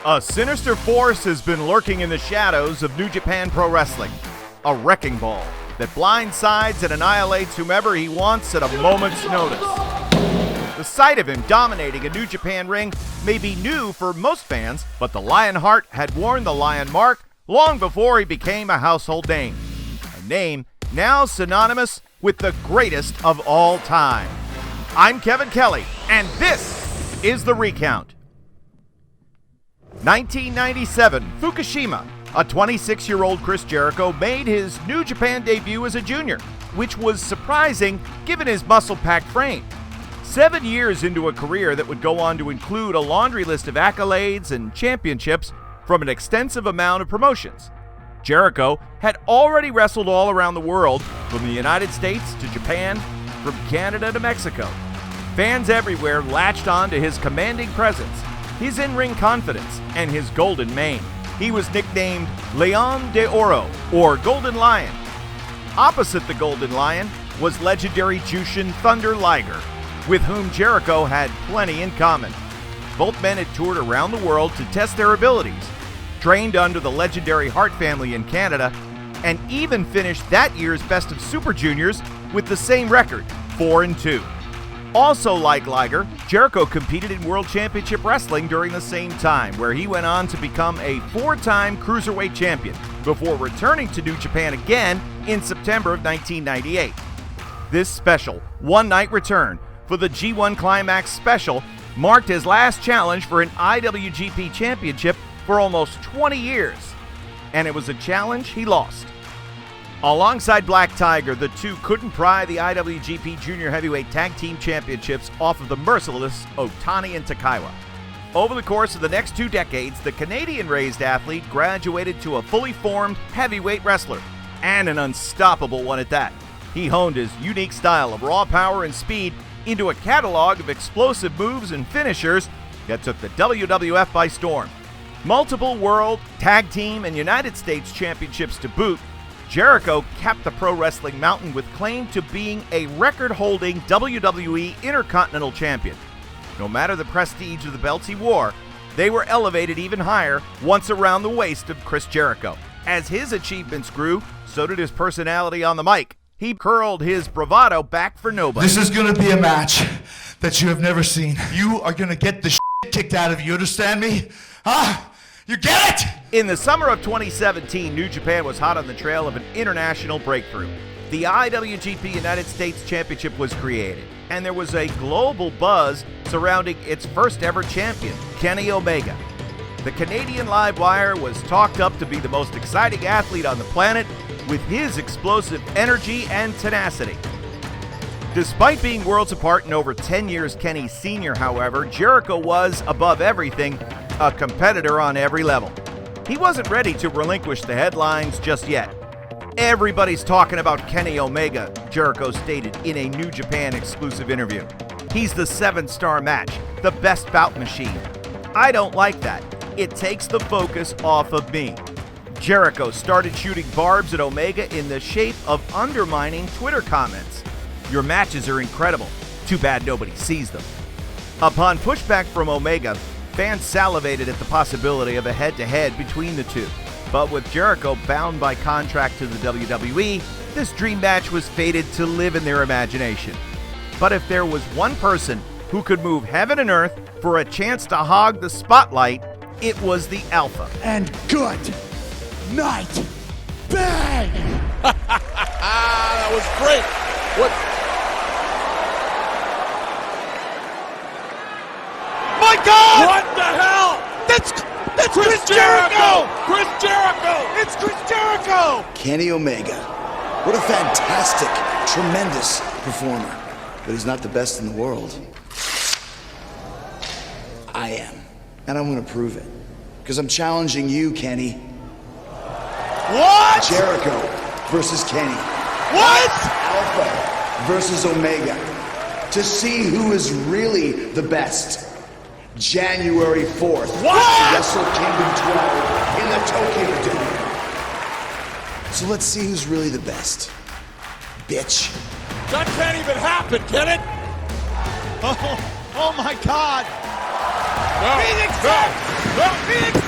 A sinister force has been lurking in the shadows of New Japan Pro Wrestling. A wrecking ball that blindsides and annihilates whomever he wants at a moment's notice. The sight of him dominating a New Japan ring may be new for most fans, but the Lionheart had worn the Lion mark long before he became a household name. A name now synonymous with the greatest of all time. I'm Kevin Kelly, and this is The Recount. 1997, Fukushima. A 26-year-old Chris Jericho made his New Japan debut as a junior, which was surprising given his muscle-packed frame. 7 years into a career that would go on to include a laundry list of accolades and championships from an extensive amount of promotions. Jericho had already wrestled all around the world, from the United States to Japan, from Canada to Mexico. Fans everywhere latched on to his commanding presence, his in-ring confidence, and his golden mane. He was nicknamed León de Oro, or Golden Lion. Opposite the Golden Lion was legendary Jushin Thunder Liger, with whom Jericho had plenty in common. Both men had toured around the world to test their abilities, trained under the legendary Hart family in Canada, and even finished that year's Best of Super Juniors with the same record, 4-2. Also like Liger, Jericho competed in World Championship Wrestling during the same time, where he went on to become a 4-time Cruiserweight champion before returning to New Japan again in September of 1998. This special one-night return for the G1 CLIMAX special marked his last challenge for an IWGP Championship for almost 20 years, and it was a challenge he lost. Alongside Black Tiger, the two couldn't pry the IWGP Junior Heavyweight Tag Team Championships off of the merciless Otani and Takaiwa. Over the course of the next 2 decades, the Canadian-raised athlete graduated to a fully formed heavyweight wrestler, and an unstoppable one at that. He honed his unique style of raw power and speed into a catalog of explosive moves and finishers that took the WWF by storm. Multiple World, Tag Team, and United States Championships to boot, Jericho capped the pro wrestling mountain with claim to being a record-holding WWE Intercontinental Champion. No matter the prestige of the belts he wore, they were elevated even higher once around the waist of Chris Jericho. As his achievements grew, so did his personality on the mic. He curled his bravado back for nobody. This is going to be a match that you have never seen. You are going to get the shit kicked out of you. Understand me? Huh? You get it? In the summer of 2017, New Japan was hot on the trail of an international breakthrough. The IWGP United States Championship was created, and there was a global buzz surrounding its first ever champion, Kenny Omega. The Canadian Livewire was talked up to be the most exciting athlete on the planet with his explosive energy and tenacity. Despite being worlds apart and over 10 years Kenny's senior, however, Jericho was, above everything, a competitor on every level. He wasn't ready to relinquish the headlines just yet. Everybody's talking about Kenny Omega, Jericho stated in a New Japan exclusive interview. He's the 7-star match, the best bout machine. I don't like that. It takes the focus off of me. Jericho started shooting barbs at Omega in the shape of undermining Twitter comments. Your matches are incredible. Too bad nobody sees them. Upon pushback from Omega, fans salivated at the possibility of a head-to-head between the two. But with Jericho bound by contract to the WWE, this dream match was fated to live in their imagination. But if there was one person who could move heaven and earth for a chance to hog the spotlight, it was the Alpha. And good night, bang! That was great. What? My God! What the hell? That's Chris Jericho! Chris Jericho! It's Chris Jericho! Kenny Omega. What a fantastic, tremendous performer. But he's not the best in the world. I am. And I'm going to prove it. Because I'm challenging you, Kenny. What? Jericho versus Kenny. What? Alpha versus Omega. To see who is really the best. January 4th. What? Wrestle Kingdom 12 in the Tokyo Dome. So let's see who's really the best. Bitch. That can't even happen, can it? Oh my God. No. Phoenix! No. Phoenix!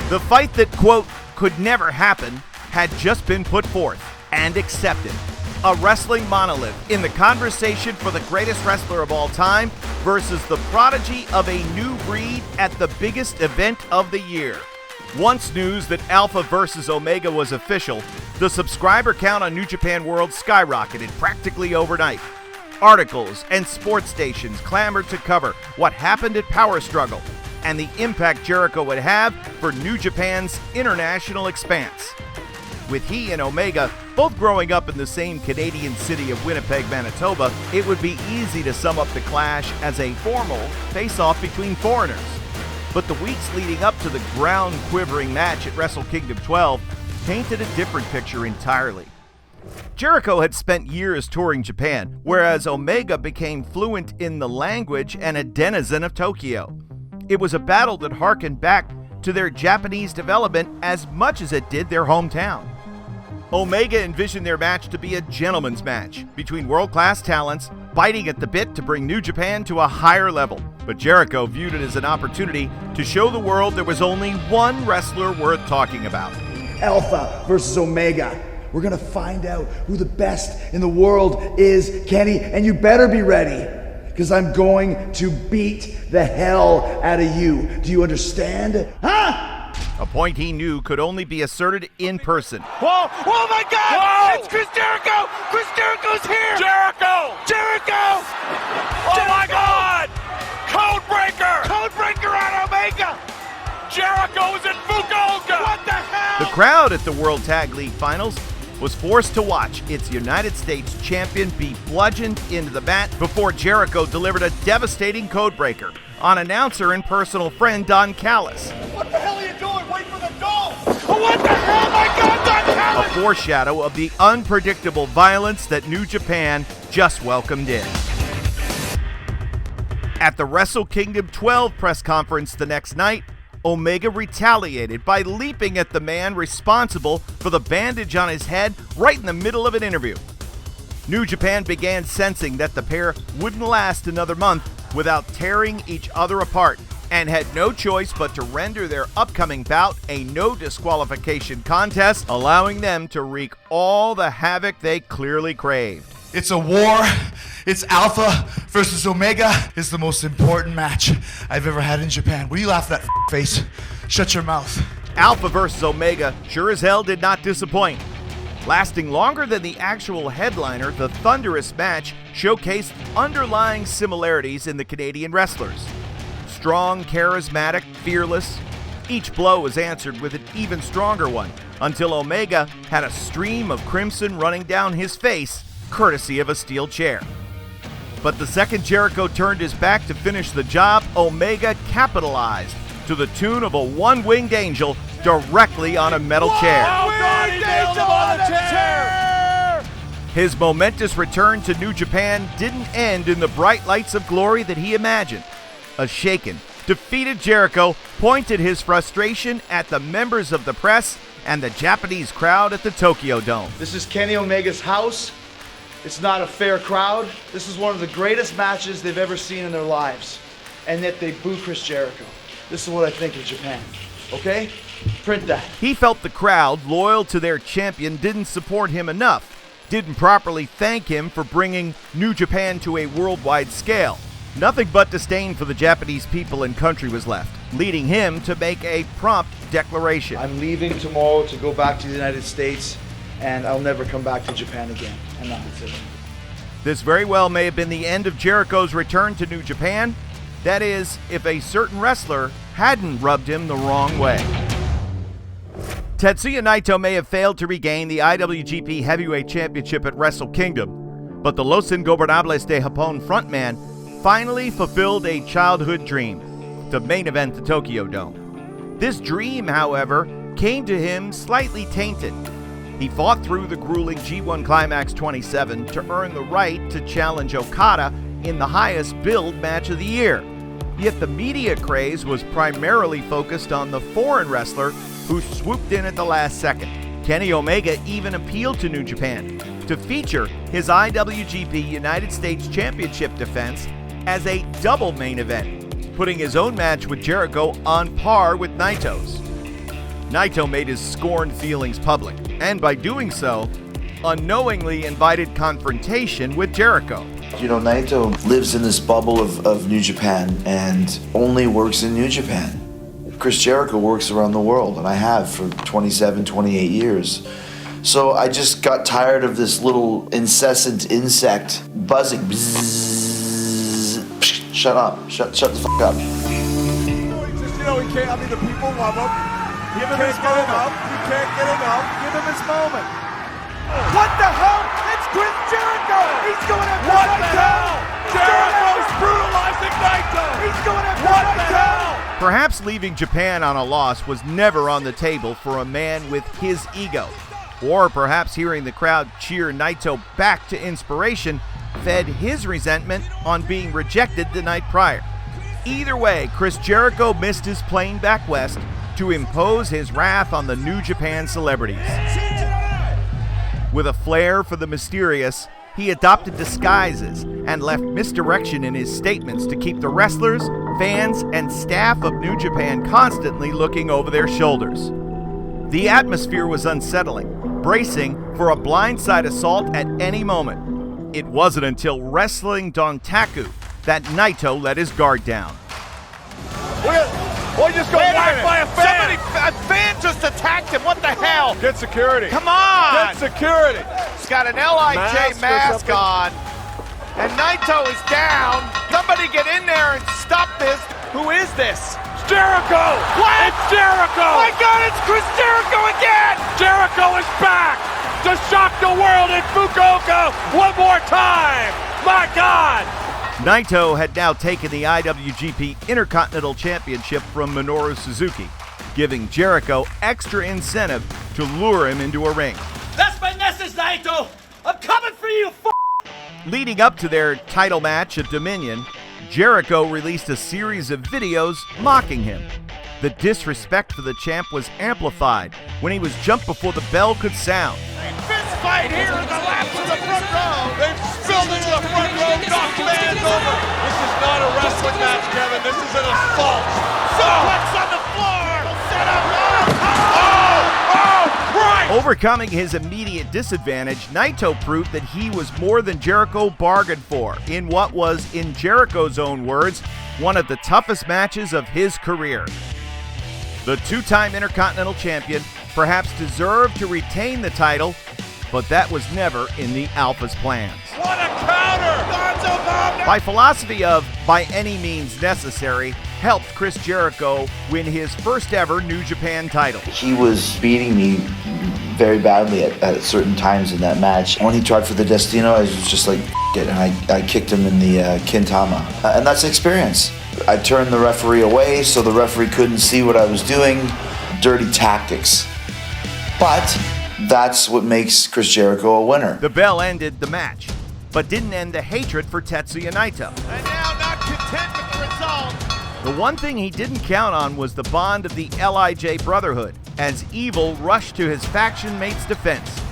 The fight that, quote, could never happen had just been put forth and accepted. A wrestling monolith in the conversation for the greatest wrestler of all time versus the prodigy of a new breed at the biggest event of the year. Once news that Alpha versus Omega was official, the subscriber count on New Japan World skyrocketed practically overnight. Articles and sports stations clamored to cover what happened at Power Struggle and the impact Jericho would have for New Japan's international expanse. With he and Omega both growing up in the same Canadian city of Winnipeg, Manitoba, it would be easy to sum up the clash as a formal face-off between foreigners. But the weeks leading up to the ground-quivering match at Wrestle Kingdom 12 painted a different picture entirely. Jericho had spent years touring Japan, whereas Omega became fluent in the language and a denizen of Tokyo. It was a battle that harkened back to their Japanese development as much as it did their hometown. Omega envisioned their match to be a gentleman's match between world-class talents biting at the bit to bring New Japan to a higher level. But Jericho viewed it as an opportunity to show the world there was only one wrestler worth talking about. Alpha versus Omega. We're gonna find out who the best in the world is, Kenny, and you better be ready, because I'm going to beat the hell out of you. Do you understand? Huh? A point he knew could only be asserted in person. Whoa! Oh my God! Whoa! It's Chris Jericho! Chris Jericho's here! Jericho! Jericho! Oh my God! Codebreaker! Codebreaker on Omega! Jericho is in Fukuoka! What the hell? The crowd at the World Tag League Finals was forced to watch its United States champion be bludgeoned into the mat before Jericho delivered a devastating codebreaker on announcer and personal friend Don Callis. What the hell are you doing? Wait for the goal! Oh, what the hell? My God, Don Callis! A foreshadow of the unpredictable violence that New Japan just welcomed in. At the Wrestle Kingdom 12 press conference the next night, Omega retaliated by leaping at the man responsible for the bandage on his head right in the middle of an interview. New Japan began sensing that the pair wouldn't last another month without tearing each other apart, and had no choice but to render their upcoming bout a no disqualification contest, allowing them to wreak all the havoc they clearly craved. It's a war. It's Alpha versus Omega. It's the most important match I've ever had in Japan. What are you laughing at, face? Shut your mouth. Alpha versus Omega sure as hell did not disappoint. Lasting longer than the actual headliner, the thunderous match showcased underlying similarities in the Canadian wrestlers. Strong, charismatic, fearless. Each blow was answered with an even stronger one, until Omega had a stream of crimson running down his face, courtesy of a steel chair. But the second Jericho turned his back to finish the job, Omega capitalized to the tune of a one-winged angel directly on a metal chair. Oh God, he nailed him on the chair! His momentous return to New Japan didn't end in the bright lights of glory that he imagined. A shaken, defeated Jericho pointed his frustration at the members of the press and the Japanese crowd at the Tokyo Dome. This is Kenny Omega's house. It's not a fair crowd. This is one of the greatest matches they've ever seen in their lives. And yet they boo Chris Jericho. This is what I think of Japan. Okay? Print that. He felt the crowd, loyal to their champion, didn't support him enough, didn't properly thank him for bringing New Japan to a worldwide scale. Nothing but disdain for the Japanese people and country was left, leading him to make a prompt declaration. I'm leaving tomorrow to go back to the United States, and I'll never come back to Japan again. And that's it. This very well may have been the end of Jericho's return to New Japan. That is, if a certain wrestler hadn't rubbed him the wrong way. Tetsuya Naito may have failed to regain the IWGP Heavyweight Championship at Wrestle Kingdom, but the Los Ingobernables de Japón frontman finally fulfilled a childhood dream, to main event the Tokyo Dome. This dream, however, came to him slightly tainted. He fought through the grueling G1 Climax 27 to earn the right to challenge Okada in the highest billed match of the year. Yet the media craze was primarily focused on the foreign wrestler who swooped in at the last second. Kenny Omega even appealed to New Japan to feature his IWGP United States Championship defense as a double main event, putting his own match with Jericho on par with Naito's. Naito made his scorned feelings public, and by doing so, unknowingly invited confrontation with Jericho. You know, Naito lives in this bubble of New Japan and only works in New Japan. Chris Jericho works around the world, and I have for 27, 28 years. So I just got tired of this little incessant insect buzzing. Bzzz. Shut up. Shut the fuck up. Just, he can't, the people love him. Give him his moment. You can't get enough. Give him his moment. What the hell? It's Chris Jericho! He's going after Naito! What the hell? Jericho's brutalizing Naito! He's going after What the hell? Perhaps leaving Japan on a loss was never on the table for a man with his ego. Or perhaps hearing the crowd cheer Naito back to inspiration fed his resentment on being rejected the night prior. Either way, Chris Jericho missed his plane back west to impose his wrath on the New Japan celebrities. With a flair for the mysterious, he adopted disguises and left misdirection in his statements to keep the wrestlers, fans, and staff of New Japan constantly looking over their shoulders. The atmosphere was unsettling, bracing for a blindside assault at any moment. It wasn't until wrestling DONTAKU that Naito let his guard down. Boy, just got whacked by a fan. A fan just attacked him. What the hell? Get security. Come on. Get security. He's got an LIJ mask on. And Naito is down. Somebody get in there and stop this. Who is this? It's Jericho. What? It's Jericho. My God, it's Chris Jericho again. Jericho is back to shock the world in Fukuoka one more time. My God. Naito had now taken the IWGP Intercontinental Championship from Minoru Suzuki, giving Jericho extra incentive to lure him into a ring. That's my message, Naito! I'm coming for you, Leading up to their title match at Dominion, Jericho released a series of videos mocking him. The disrespect for the champ was amplified when he was jumped before the bell could sound. Fist fight here in the laps of the front row. They've spilled into the front row, knocked fans over. This is not a wrestling match, Kevin. This is an assault. Suplex on the floor. Set up. Right. Overcoming his immediate disadvantage, Naito proved that he was more than Jericho bargained for in what was, in Jericho's own words, one of the toughest matches of his career. The two-time Intercontinental Champion perhaps deserved to retain the title, but that was never in the Alpha's plans. What a counter! By philosophy of by any means necessary, helped Chris Jericho win his first ever New Japan title. He was beating me very badly at certain times in that match. When he tried for the Destino, I was just like, F it, and I kicked him in the Kintama. And that's experience. I turned the referee away so the referee couldn't see what I was doing. Dirty tactics. But that's what makes Chris Jericho a winner. The bell ended the match, but didn't end the hatred for Tetsuya Naito. And now not content with the result. The one thing he didn't count on was the bond of the LIJ Brotherhood, as Evil rushed to his faction mate's defense.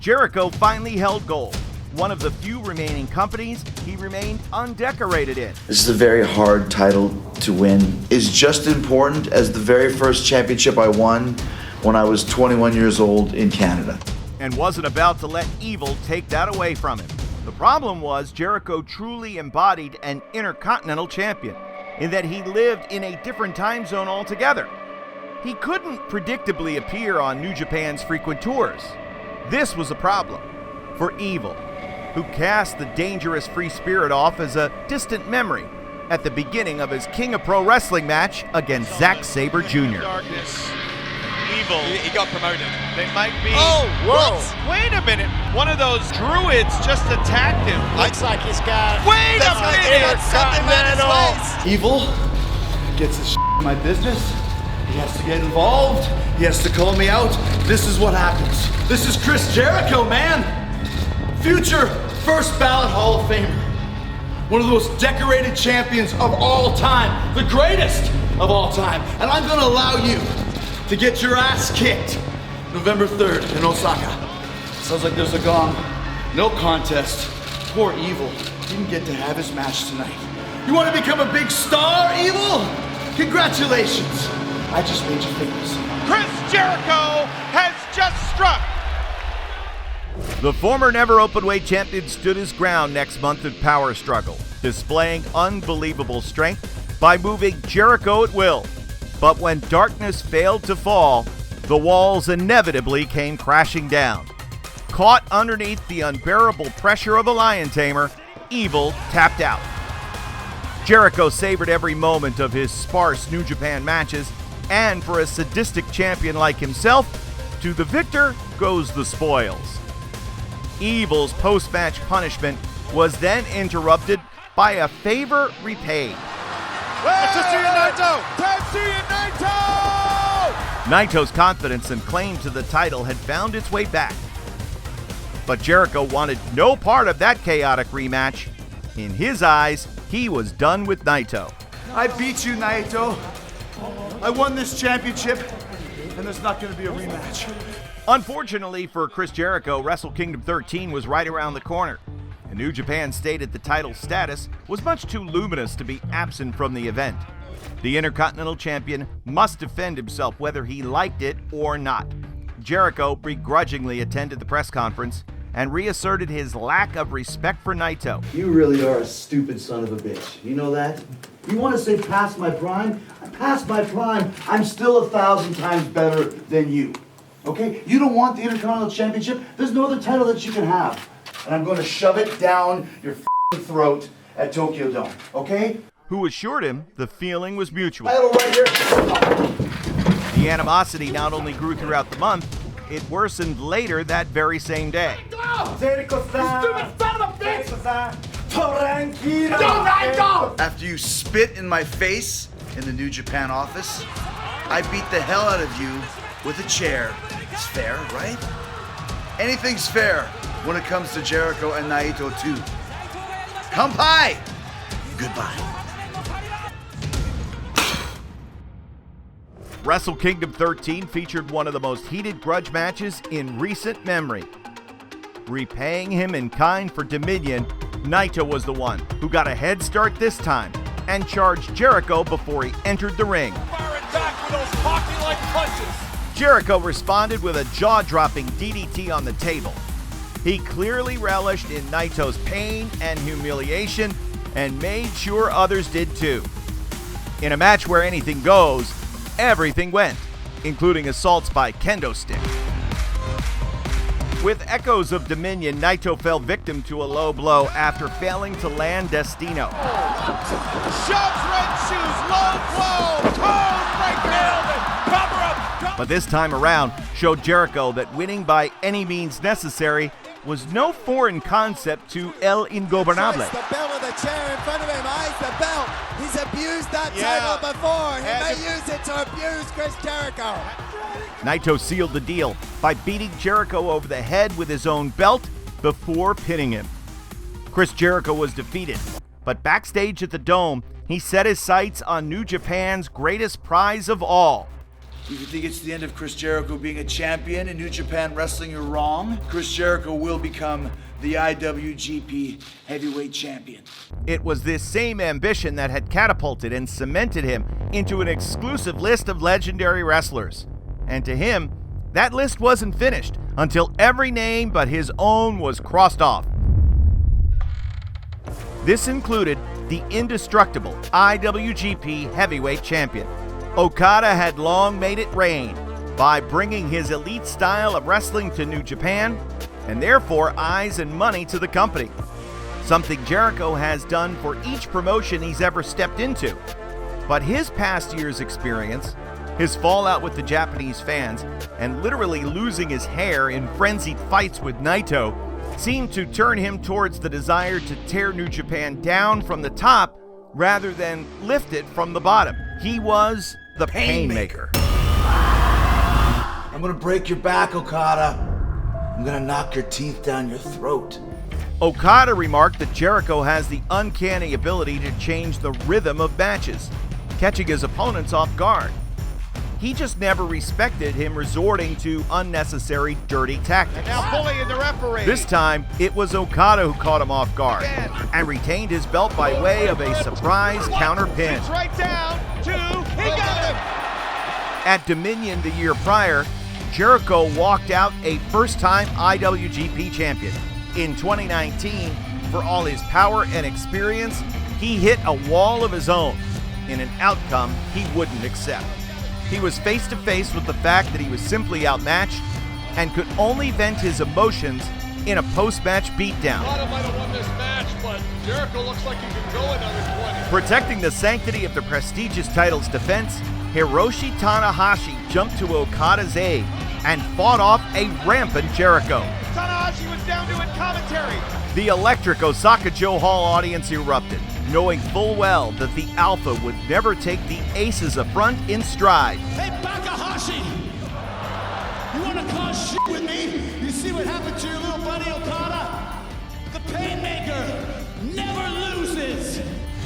Jericho finally held gold, one of the few remaining companies he remained undecorated in. This is a very hard title to win. It's just important as the very first championship I won when I was 21 years old in Canada. And wasn't about to let Evil take that away from him. The problem was Jericho truly embodied an Intercontinental Champion, in that he lived in a different time zone altogether. He couldn't predictably appear on New Japan's frequent tours. This was a problem for Evil, who cast the dangerous free spirit off as a distant memory at the beginning of his King of Pro Wrestling match against Zack Sabre Jr. Darkness. Evil. He got promoted. They might be. Oh, whoa! what? Wait a minute. One of those druids just attacked him. Looks like he's got... Wait a minute! Evil gets his in my business. He has to get involved. He has to call me out. This is what happens. This is Chris Jericho, man. Future first ballot Hall of Famer. One of the most decorated champions of all time. The greatest of all time. And I'm gonna allow you to get your ass kicked November 3rd in Osaka. Sounds like there's a gong. No contest. Poor Evil didn't get to have his match tonight. You want to become a big star, Evil? Congratulations. I just made you famous. Chris Jericho has just struck. The former never openweight champion stood his ground next month at Power Struggle, displaying unbelievable strength by moving Jericho at will. But when darkness failed to fall, the walls inevitably came crashing down. Caught underneath the unbearable pressure of a lion tamer, Evil tapped out. Jericho savored every moment of his sparse New Japan matches, and for a sadistic champion like himself, to the victor goes the spoils. Evil's post-match punishment was then interrupted by a favor repaid. Naito's confidence and claim to the title had found its way back. But Jericho wanted no part of that chaotic rematch. In his eyes, he was done with Naito. I beat you, Naito. I won this championship, and there's not going to be a rematch. Unfortunately for Chris Jericho, Wrestle Kingdom 13 was right around the corner. And New Japan stated the title's status was much too luminous to be absent from the event. The Intercontinental Champion must defend himself whether he liked it or not. Jericho begrudgingly attended the press conference and reasserted his lack of respect for Naito. You really are a stupid son of a bitch. You know that? You want to say past my prime? Past my prime, I'm still 1,000 times better than you. Okay? You don't want the Intercontinental Championship? There's no other title that you can have. And I'm going to shove it down your throat at Tokyo Dome. Okay? Who assured him the feeling was mutual. Title right here. The animosity not only grew throughout the month, it worsened later that very same day. After you spit in my face in the New Japan office, I beat the hell out of you with a chair. It's fair, right? Anything's fair when it comes to Jericho and Naito too. Kampai! Goodbye. Wrestle Kingdom 13 featured one of the most heated grudge matches in recent memory. Repaying him in kind for Dominion, Naito was the one who got a head start this time and charged Jericho before he entered the ring. Firing back with those hockey-like punches. Jericho responded with a jaw-dropping DDT on the table. He clearly relished in Naito's pain and humiliation and made sure others did too. In a match where anything goes, everything went, including assaults by kendo stick. With echoes of Dominion, Naito fell victim to a low blow after failing to land Destino. Shoves red shoes, low blow, code breaker. Nailed it. Cover up. But this time around showed Jericho that winning by any means necessary was no foreign concept to El Ingobernable. The belt of the chair in front of him, eyes the belt. He's abused that title before. He may use it to abuse Chris Jericho. Naito sealed the deal by beating Jericho over the head with his own belt before pinning him. Chris Jericho was defeated, but backstage at the Dome, he set his sights on New Japan's greatest prize of all. If you think it's the end of Chris Jericho being a champion in New Japan Wrestling, you're wrong. Chris Jericho will become the IWGP Heavyweight Champion. It was this same ambition that had catapulted and cemented him into an exclusive list of legendary wrestlers. And to him, that list wasn't finished until every name but his own was crossed off. This included the indestructible IWGP Heavyweight Champion. Okada had long made it rain by bringing his elite style of wrestling to New Japan and therefore eyes and money to the company. Something Jericho has done for each promotion he's ever stepped into. But his past year's experience, his fallout with the Japanese fans, and literally losing his hair in frenzied fights with Naito seemed to turn him towards the desire to tear New Japan down from the top rather than lift it from the bottom. He was the Painmaker. I'm gonna break your back, Okada. I'm gonna knock your teeth down your throat. Okada remarked that Jericho has the uncanny ability to change the rhythm of matches, catching his opponents off guard. He just never respected him resorting to unnecessary dirty tactics. Now bullying the referee. This time, it was Okada who caught him off guard and retained his belt by way of a surprise counter pin. It's right down to, he got him. At Dominion the year prior, Jericho walked out a first-time IWGP champion. In 2019, for all his power and experience, he hit a wall of his own in an outcome he wouldn't accept. He was face-to-face with the fact that he was simply outmatched and could only vent his emotions in a post-match beatdown. Okada might have won this match, but Jericho looks like he can go another 20. Protecting the sanctity of the prestigious title's defense, Hiroshi Tanahashi jumped to Okada's aid and fought off a rampant Jericho. Tanahashi was down to it commentary. The electric Osaka-jo Hall audience erupted, knowing full well that the Alpha would never take the Ace's affront in stride. Hey, Takahashi! You want to cause shit with me? You see what happened to your little buddy Okada? The Painmaker never loses!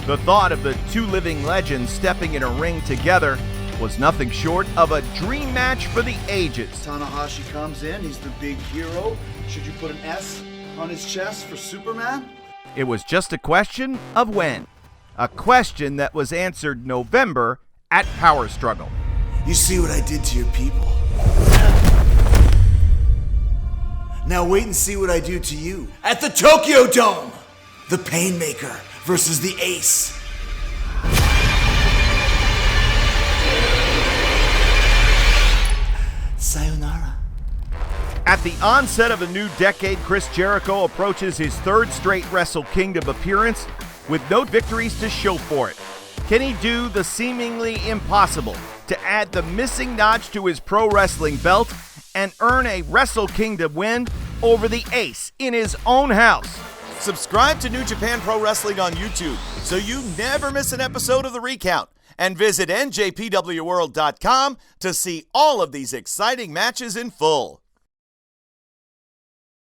The thought of the two living legends stepping in a ring together was nothing short of a dream match for the ages. Tanahashi comes in, he's the big hero. Should you put an S on his chest for Superman? It was just a question of when. A question that was answered November at Power Struggle. You see what I did to your people? Now wait and see what I do to you at the Tokyo Dome. The Painmaker versus the Ace. Sayonara. At the onset of a new decade, Chris Jericho approaches his third straight Wrestle Kingdom appearance with no victories to show for it. Can he do the seemingly impossible to add the missing notch to his pro wrestling belt and earn a Wrestle Kingdom win over the Ace in his own house? Subscribe to New Japan Pro Wrestling on YouTube so you never miss an episode of The Recount. And visit NJPWWorld.com to see all of these exciting matches in full.